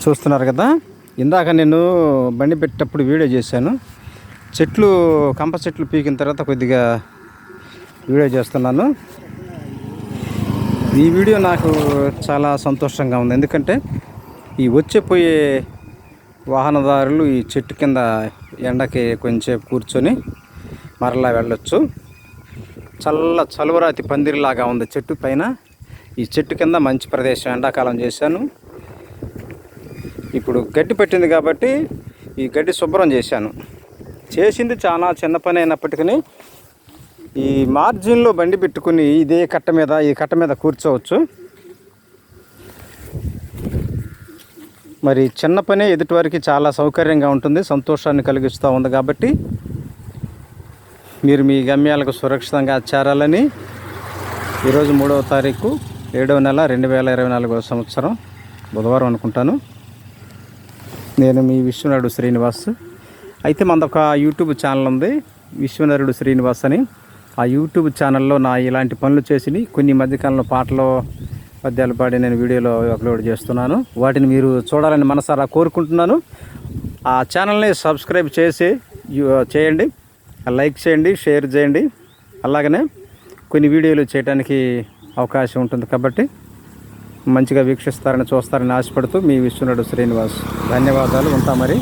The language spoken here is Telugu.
చూస్తున్నారు కదా, ఇందాక నేను బండి పెట్టేటప్పుడు వీడియో చేశాను. చెట్లు కంప చెట్లు పీకిన తర్వాత కొద్దిగా వీడియో చేస్తున్నాను. ఈ వీడియో నాకు చాలా సంతోషంగా ఉంది. ఎందుకంటే ఈ వచ్చేపోయే వాహనదారులు ఈ చెట్టు కింద ఎండకి కొంచెం కూర్చొని మరలా వెళ్ళొచ్చు. చలువరాతి పందిరిలాగా ఉంది చెట్టు పైన. ఈ చెట్టు కింద మంచి ప్రదేశం ఎండాకాలం చేశాను. ఇప్పుడు గడ్డి పెట్టింది కాబట్టి ఈ గడ్డి శుభ్రం చేశాను. చేసింది చాలా చిన్న పని అయినప్పటికీ ఈ మార్జిన్లో బండి పెట్టుకుని ఈ కట్ట మీద కూర్చోవచ్చు. మరి చిన్న పనే ఎదుటివారికి చాలా సౌకర్యంగా ఉంటుంది, సంతోషాన్ని కలిగిస్తూ ఉంది. కాబట్టి మీరు మీ గమ్యాలకు సురక్షితంగా చేరాలని ఈరోజు 3వ తారీఖు 7వ నెల 2024 సంవత్సరం బుధవారం అనుకుంటాను. నేను మీ విశ్వనాథుడు శ్రీనివాస్. అయితే మనదొక యూట్యూబ్ ఛానల్ ఉంది, విశ్వనాథుడు శ్రీనివాస్ అని. ఆ యూట్యూబ్ ఛానల్లో నా ఇలాంటి పనులు చేసి కొన్ని మధ్యకాలంలో పాటలు పద్యాలు పాడి నేను వీడియోలో అప్లోడ్ చేస్తున్నాను. వాటిని మీరు చూడాలని మనసారా కోరుకుంటున్నాను. ఆ ఛానల్ని సబ్స్క్రైబ్ చేయండి, లైక్ చేయండి, షేర్ చేయండి. అలాగనే కొన్ని వీడియోలు చేయడానికి అవకాశం ఉంటుంది కాబట్టి మంచిగా వీక్షిస్తారని చూస్తారని ఆశపడుతూ మీ విశ్వనాథుడు శ్రీనివాస్. ధన్యవాదాలు. ఉంటా మరి.